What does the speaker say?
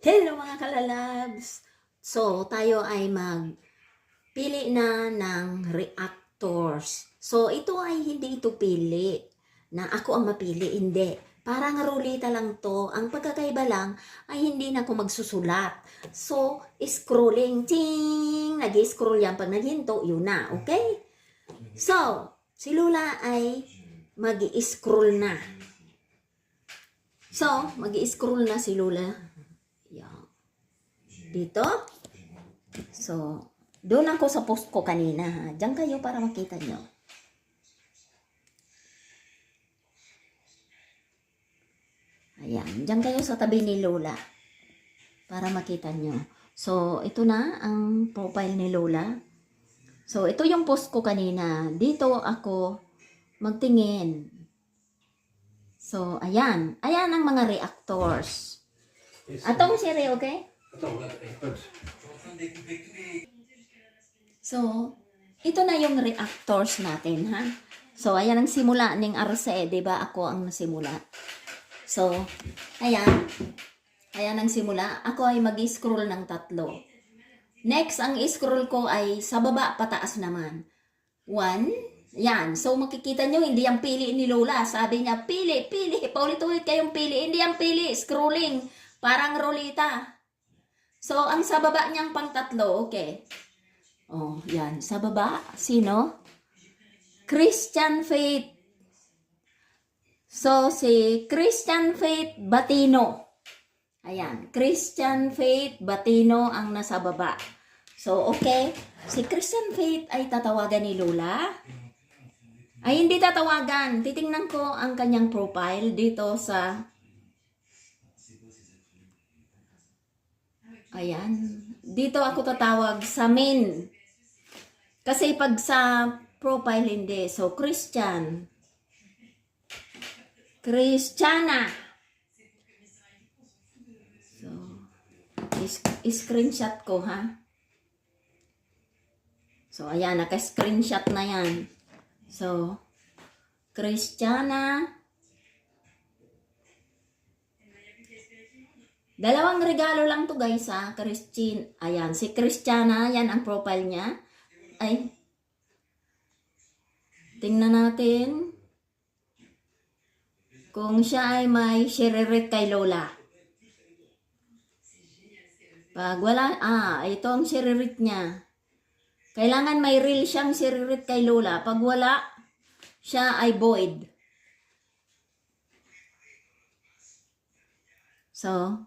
Hello mga kalalabs! So, tayo ay magpili na ng reactors. So, ito ay hindi ito pili na ako ang mapili, hindi. Parang rulita lang to. Ang pagkakaiba lang ay hindi na ako magsusulat. So, scrolling, ting! Nag-scroll yan. Pag naghinto, yun na. Okay? So, si Lola ay mag-i-scroll na. So, mag-i-scroll na si Lola. Yan. Dito. So, doon ako sa post ko kanina. Diyan kayo para makita nyo. Ayan. Diyan kayo sa tabi ni Lola. Para makita nyo. So, ito na ang profile ni Lola. So, ito yung post ko kanina. Dito ako magtingin. So, ayan. Ayan ang mga reactors. Atong siri, okay? So, ito na yung reactors natin, ha? So, ayan ang simula ng arse, diba? Ako ang nasimula. So, ayan. Ayan ang simula. Ako ay mag-scroll ng 3. Next, ang scroll ko ay sa baba, pataas naman. 1. Yan. So, makikita nyo, hindi ang pili ni Lola. Sabi niya, pili, pili. Paulit-ulit kayong pili. Hindi ang pili. Scrolling. Parang rolita. So, ang sa baba niyang pang 3, okay. Oh, yan. Sa baba, sino? Christian Faith. So, si Christian Faith Batino. Ayan. Christian Faith Batino ang nasa baba. So, okay. Si Christian Faith ay tatawagan ni Lola. Ay, hindi tatawagan. Titingnan ko ang kanyang profile dito sa... Ayan. Dito ako tatawag sa min. Kasi pag sa profile hindi. So, Christian. Christiana. So, screenshot ko, ha? So, ayan. Naka-screenshot na yan. So, Christiana. Dalawang regalo lang to guys, ha. Christine. Ayan, si Christiana, yan ang profile niya. Ay. Tingnan natin. Kung siya ay may shiririt kay Lola. Pag wala, ito ang shiririt niya. Kailangan may real siyang shiririt kay Lola. Pag wala, siya ay void. So,